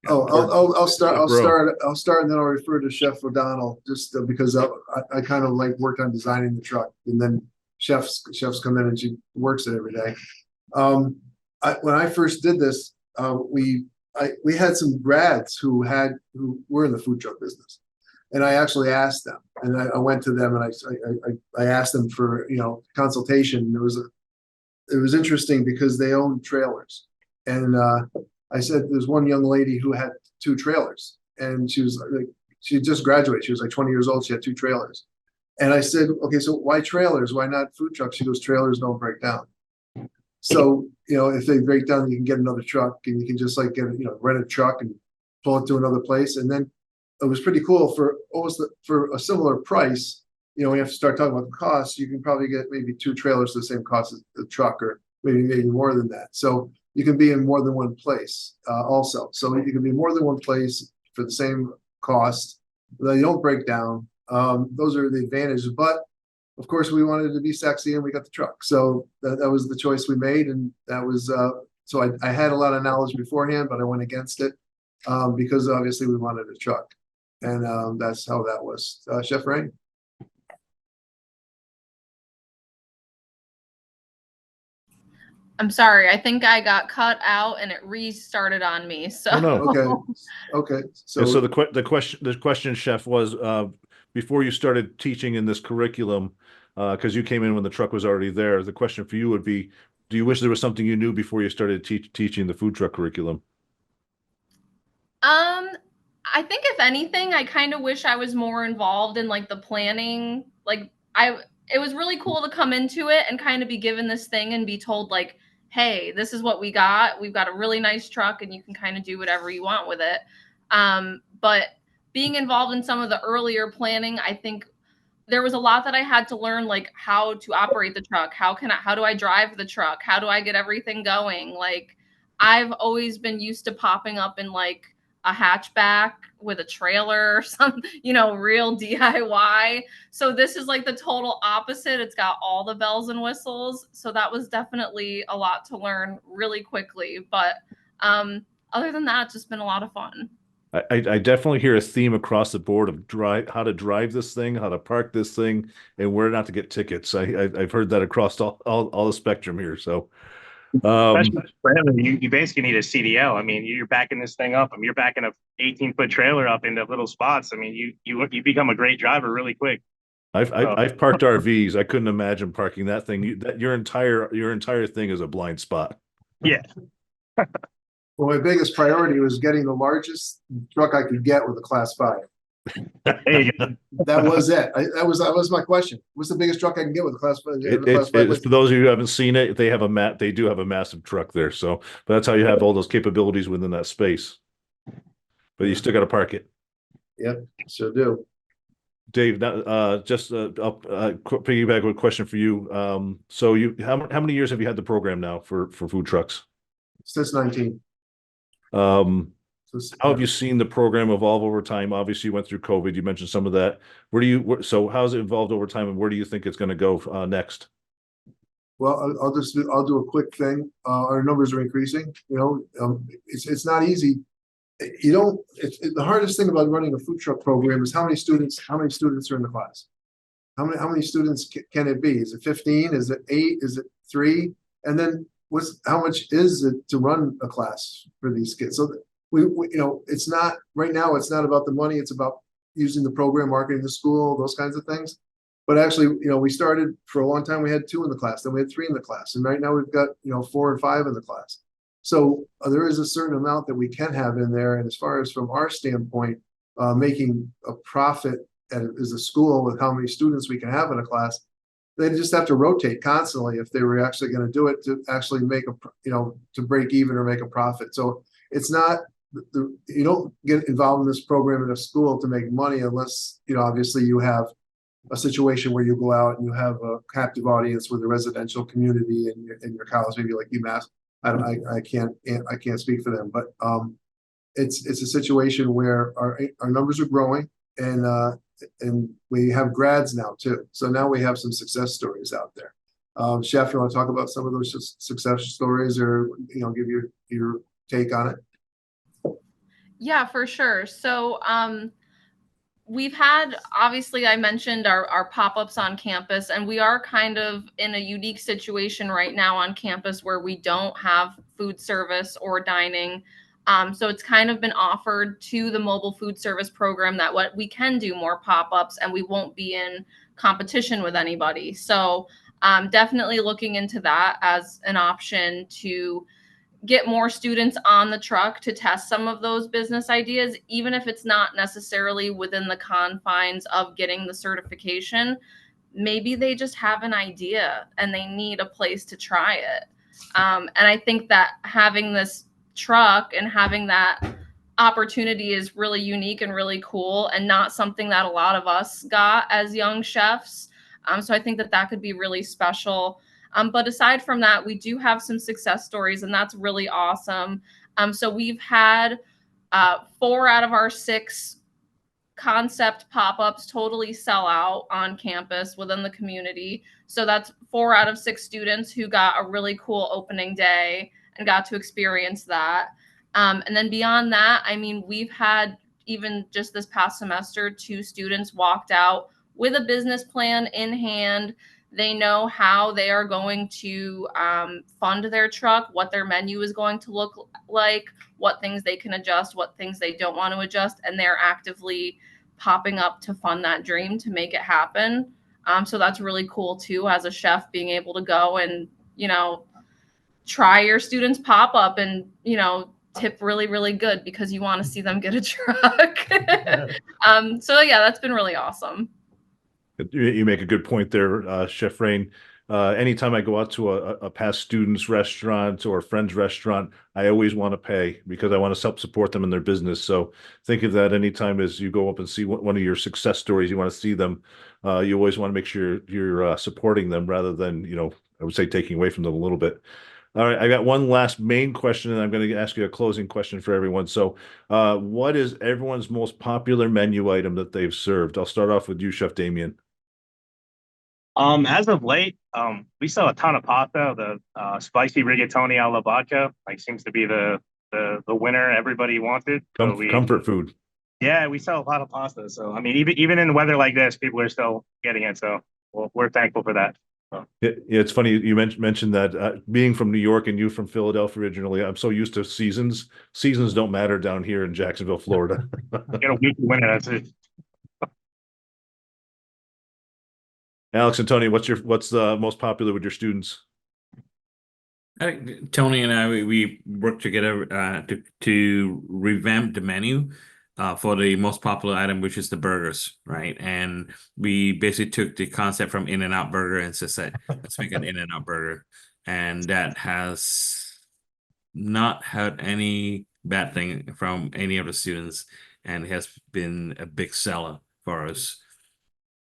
I'll start, and then I'll refer to Chef O'Donnell, just because I kind of like worked on designing the truck, and then chefs come in and she works it every day. When I first did this, we had some grads who were in the food truck business, and I actually asked them, and I went to them and I asked them for consultation. It was interesting because they owned trailers, and I said there's one young lady who had 2 trailers, and she was like, she just graduated. She was like 20 years old. She had 2 trailers, and I said, okay, so why trailers? Why not food trucks? She goes, trailers don't break down. So if they break down, you can get another truck, and you can just like rent a truck and pull it to another place. And then it was pretty cool for a similar price. We have to start talking about the costs. You can probably get maybe 2 trailers for the same cost as the truck, or maybe more than that. So you can be in more than one place also. So you can be more than one place for the same cost. They don't break down. Those are the advantages. But of course, we wanted it to be sexy, and we got the truck. So that was the choice we made, and that was so I had a lot of knowledge beforehand, but I went against it because obviously we wanted a truck, and that's how that was. Chef Rain. I'm sorry. I think I got cut out and it restarted on me. So Oh, no. Okay. So the question, Chef, was before you started teaching in this curriculum, because you came in when the truck was already there. The question for you would be, do you wish there was something you knew before you started teaching the food truck curriculum? I think if anything, I kind of wish I was more involved in like the planning. Like it was really cool to come into it and kind of be given this thing and be told like, hey, this is what we got. We've got a really nice truck and you can kind of do whatever you want with it. But being involved in some of the earlier planning, I think there was a lot that I had to learn, like how to operate the truck. How do I drive the truck? How do I get everything going? Like, I've always been used to popping up in like a hatchback with a trailer or some, real DIY. So this is like the total opposite. It's got all the bells and whistles. So that was definitely a lot to learn really quickly. But other than that, it's just been a lot of fun. I definitely hear a theme across the board of how to drive this thing, how to park this thing, and where not to get tickets. I've heard that across all the spectrum here. So, Especially for him, you basically need a CDL. I mean, you're backing this thing up. I mean, you're backing a 18-foot trailer up into little spots. I mean, you become a great driver really quick. I've parked RVs. I couldn't imagine parking that thing. Your entire thing is a blind spot. Yeah. Well, my biggest priority was getting the largest truck I could get with a Class 5. There you go. That was it. That was my question. What's the biggest truck I can get with a Class 5? For those of you who haven't seen it, they do have a massive truck there. So, but that's how you have all those capabilities within that space. But you still got to park it. Yep, sure do. Dave, now, just I'll piggyback with a question for you. So how many years have you had the program now for food trucks? Since 19. How have you seen the program evolve over time? Obviously, you went through COVID. You mentioned some of that. So how's it evolved over time, and where do you think it's going to go next? Well, I'll do a quick thing. Our numbers are increasing. It's not easy. The hardest thing about running a food truck program is how many students are in the class. How many students can it be? Is it 15? Is it 8? Is it 3? And then how much is it to run a class for these kids? So we it's not right now. It's not about the money. It's about using the program, marketing the school, those kinds of things. But actually, we started for a long time. We had 2 in the class, then we had 3 in the class, and right now we've got 4 and 5 in the class. So there is a certain amount that we can have in there. And as far as from our standpoint, making a profit as a school with how many students we can have in a class, they just have to rotate constantly if they were actually going to do it to actually make to break even or make a profit. So it's not, you don't get involved in this program in a school to make money unless, obviously you have a situation where you go out and you have a captive audience with a residential community in your college, maybe like UMass. I can't speak for them, but it's a situation where our numbers are growing, and we have grads now too. So now we have some success stories out there. Chef, you want to talk about some of those success stories, or give your take on it? Yeah, for sure. So we've had, obviously, I mentioned our pop-ups on campus, and we are kind of in a unique situation right now on campus where we don't have food service or dining. So it's kind of been offered to the mobile food service program that what we can do more pop-ups and we won't be in competition with anybody. So definitely looking into that as an option to get more students on the truck to test some of those business ideas, even if it's not necessarily within the confines of getting the certification. Maybe they just have an idea and they need a place to try it. And I think that having this truck and having that opportunity is really unique and really cool, and not something that a lot of us got as young chefs. So I think that could be really special. But aside from that, we do have some success stories, and that's really awesome. So we've had 4 out of our 6 concept pop-ups totally sell out on campus within the community. So that's 4 out of 6 students who got a really cool opening day and got to experience that. And then beyond that, I mean, we've had, even just this past semester, 2 students walked out with a business plan in hand. They know how they are going to fund their truck, what their menu is going to look like, what things they can adjust, what things they don't want to adjust, and they're actively popping up to fund that dream to make it happen. So that's really cool too, as a chef, being able to go and, try your students pop up and, tip really, really good because you want to see them get a truck. So yeah, that's been really awesome. You make a good point there, Chef Rain. Anytime I go out to a past student's restaurant or a friend's restaurant, I always want to pay because I want to help support them in their business. So think of that anytime as you go up and see one of your success stories, you want to see them. You always want to make sure you're supporting them rather than, I would say taking away from them a little bit. All right, I got one last main question, and I'm going to ask you a closing question for everyone. So, what is everyone's most popular menu item that they've served? I'll start off with you, Chef Damien. As of late, we sell a ton of pasta. The spicy rigatoni alla vodka seems to be the winner everybody wanted. So Comfort food. Yeah, we sell a lot of pasta. So I mean, even in weather like this, people are still getting it. So we're thankful for that. So. Yeah, it's funny you mentioned that being from New York and you from Philadelphia originally, I'm so used to seasons. Seasons don't matter down here in Jacksonville, Florida. Get a weekly winner. That's it. Alex and Tony, what's the most popular with your students? I think Tony and I we worked together to revamp the menu for the most popular item, which is the burgers, right? And we basically took the concept from In-N-Out Burger and said, let's make an In-N-Out Burger, and that has not had any bad thing from any of the students, and has been a big seller for us.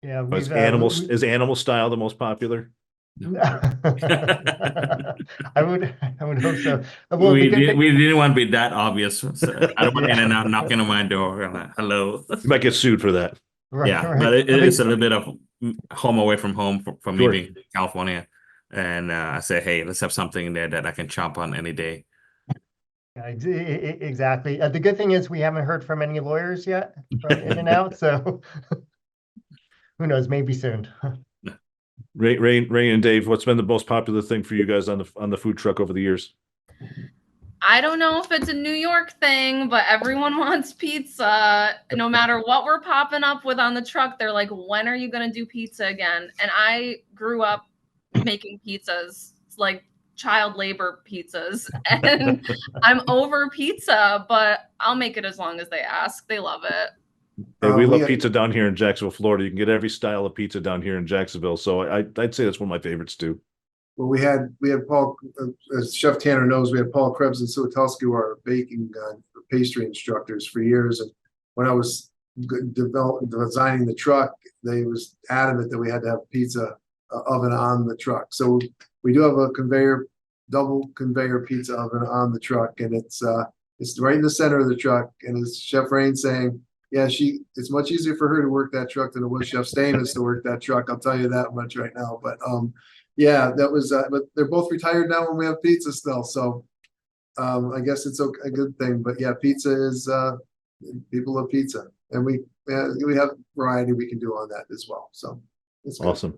Yeah, Is animal style the most popular? I would hope so. Well, we didn't want to be that obvious. So I don't want Yeah. In-N-Out knocking on my door. I'm like, hello. You might get sued for that. Right, Yeah, right. but it's a little bit of home away from home for me Sure. being in California. And I say, hey, let's have something in there that I can chomp on any day. Yeah, exactly. The good thing is we haven't heard from any lawyers yet from In-N-Out, so who knows? Maybe soon. Ray and Dave, what's been the most popular thing for you guys on the food truck over the years? I don't know if it's a New York thing, but everyone wants pizza. No matter what we're popping up with on the truck, they're like, when are you going to do pizza again? And I grew up making pizzas. It's like child labor pizzas. And I'm over pizza, but I'll make it as long as they ask. They love it. Hey, we love Yeah. pizza down here in Jacksonville, Florida. You can get every style of pizza down here in Jacksonville. So I'd say that's one of my favorites too. Well, we had Paul, as Chef Tanner knows, we had Paul Krebs and Sutelski, who are baking pastry instructors for years. And when I was designing the truck, they was adamant that we had to have a pizza oven on the truck. So we do have a double conveyor pizza oven on the truck, and it's right in the center of the truck. And as Chef Rain's saying, yeah, it's much easier for her to work that truck than it was Chef Stamos to work that truck. I'll tell you that much right now. But yeah, that was. But they're both retired now, and we have pizza still. So I guess it's a good thing. But yeah, pizza is people love pizza, and we have variety we can do on that as well. So it's good. Awesome.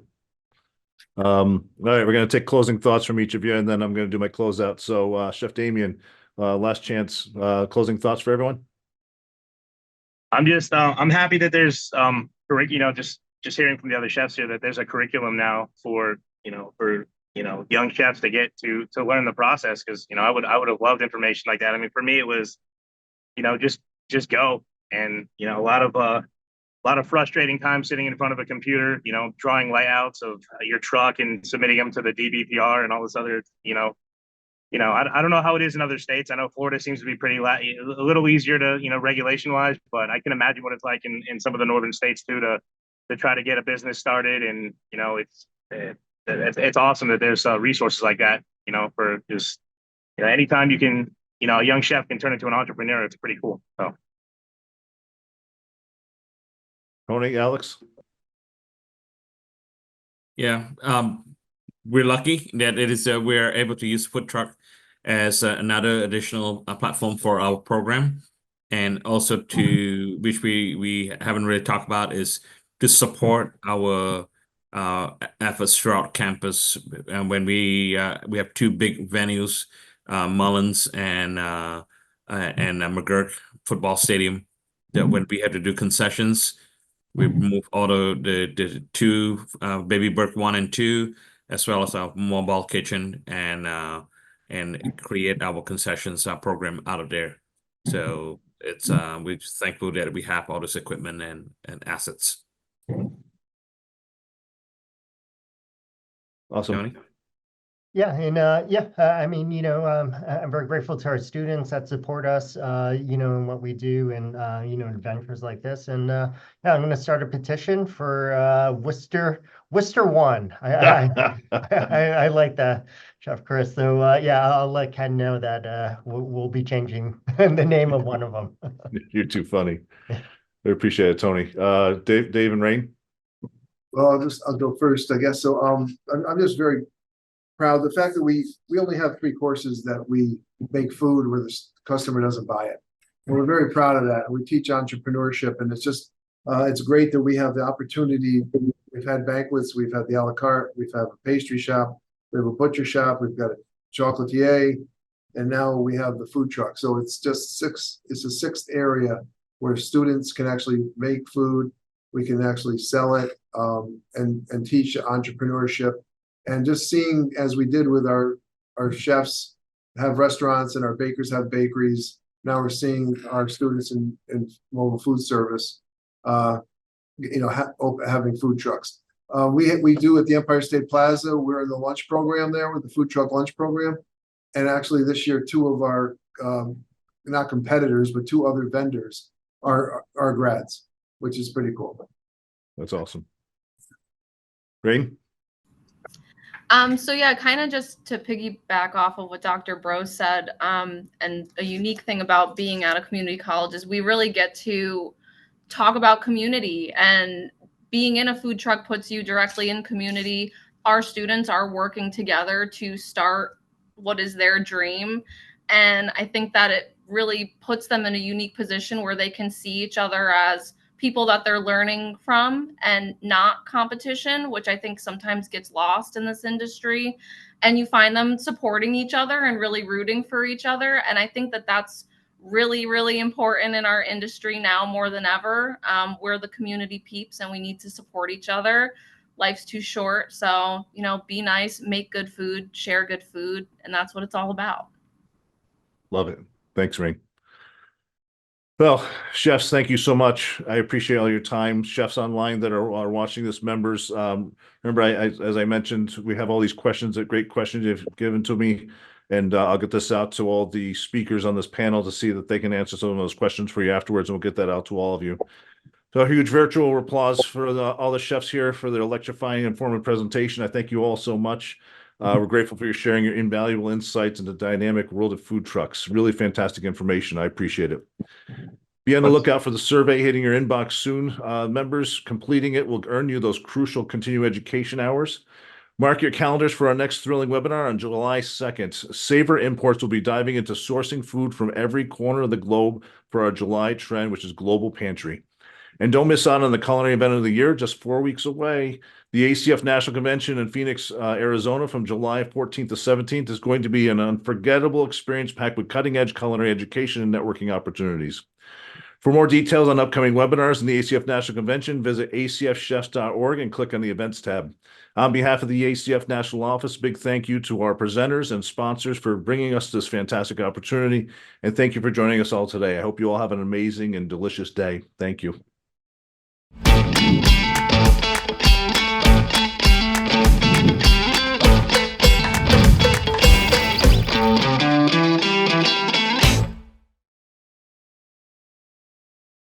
All right, we're going to take closing thoughts from each of you, and then I'm going to do my closeout. So, Chef Damien, last chance, closing thoughts for everyone. I'm just I'm happy that there's just hearing from the other chefs here that there's a curriculum now for young chefs to get to learn the process, because I would have loved information like that. I mean, for me it was just go, and a lot of frustrating time sitting in front of a computer, drawing layouts of your truck and submitting them to the DBPR and all this other I don't know how it is in other states. I know Florida seems to be a little easier to, regulation wise, but I can imagine what it's like in some of the northern states too, to try to get a business started. And, it's awesome that there's resources like that, for just, anytime you can, a young chef can turn into an entrepreneur. It's pretty cool. So. Tony, Alex. Yeah. We're lucky that we're able to use food truck as another additional platform for our program, and also which we haven't really talked about, is to support our efforts throughout campus. And when we have two big venues, Mullins and McGurk football stadium, that when we had to do concessions, we moved all the two Baby Burke 1 and 2, as well as our mobile kitchen, and create our concessions program out of there. So it's we're thankful that we have all this equipment and assets. Awesome. Tony? Yeah, and I mean, I'm very grateful to our students that support us, in what we do and in ventures like this. And yeah, I'm going to start a petition for Worcester One. I like that, Chef Chris. So yeah, I'll let Ken know that we'll be changing the name of one of them. You're too funny. I appreciate it, Tony. Dave and Rain. Well, I'll go first, I guess. So I'm just very proud. The fact that we only have 3 courses that we make food where the customer doesn't buy it. And we're very proud of that. We teach entrepreneurship, and it's just it's great that we have the opportunity. We've had banquets, we've had the a la carte, we've had a pastry shop, we have a butcher shop, we've got a chocolatier, and now we have the food truck. So it's just it's a 6th area where students can actually make food. We can actually sell it and teach entrepreneurship. And just seeing, as we did with our chefs have restaurants and our bakers have bakeries, now we're seeing our students in mobile food service, having food trucks. We do at the Empire State Plaza, we're in the lunch program there with the food truck lunch program. And actually this year, 2 of our, not competitors, but 2 other vendors are grads, which is pretty cool. That's awesome. Rain. So yeah, kind of just to piggyback off of what Dr. Bro said, and a unique thing about being at a community college is we really get to talk about community, and being in a food truck puts you directly in community. Our students are working together to start what is their dream. And I think that it really puts them in a unique position where they can see each other as people that they're learning from and not competition, which I think sometimes gets lost in this industry. And you find them supporting each other and really rooting for each other. And I think that that's really, really important in our industry now more than ever. We're the community peeps and we need to support each other. Life's too short. So, be nice, make good food, share good food. And that's what it's all about. Love it. Thanks, Rain. Well, chefs, thank you so much. I appreciate all your time. Chefs online that are watching this, members. Remember, as I mentioned, we have all these questions, great questions you've given to me, and I'll get this out to all the speakers on this panel to see that they can answer some of those questions for you afterwards, and we'll get that out to all of you. So a huge virtual applause for all the chefs here for their electrifying, informative presentation. I thank you all so much. We're grateful for your sharing your invaluable insights into the dynamic world of food trucks. Really fantastic information. I appreciate it. Be on the lookout for the survey hitting your inbox soon. Members, completing it will earn you those crucial continuing education hours. Mark your calendars for our next thrilling webinar on July 2nd. Savor Imports will be diving into sourcing food from every corner of the globe for our July trend, which is Global Pantry. And don't miss out on the culinary event of the year, just 4 weeks away. The ACF National Convention in Phoenix, Arizona from July 14th to 17th is going to be an unforgettable experience packed with cutting-edge culinary education and networking opportunities. For more details on upcoming webinars in the ACF National Convention, visit acfchefs.org and click on the Events tab. On behalf of the ACF National Office, big thank you to our presenters and sponsors for bringing us this fantastic opportunity, and thank you for joining us all today. I hope you all have an amazing and delicious day. Thank you.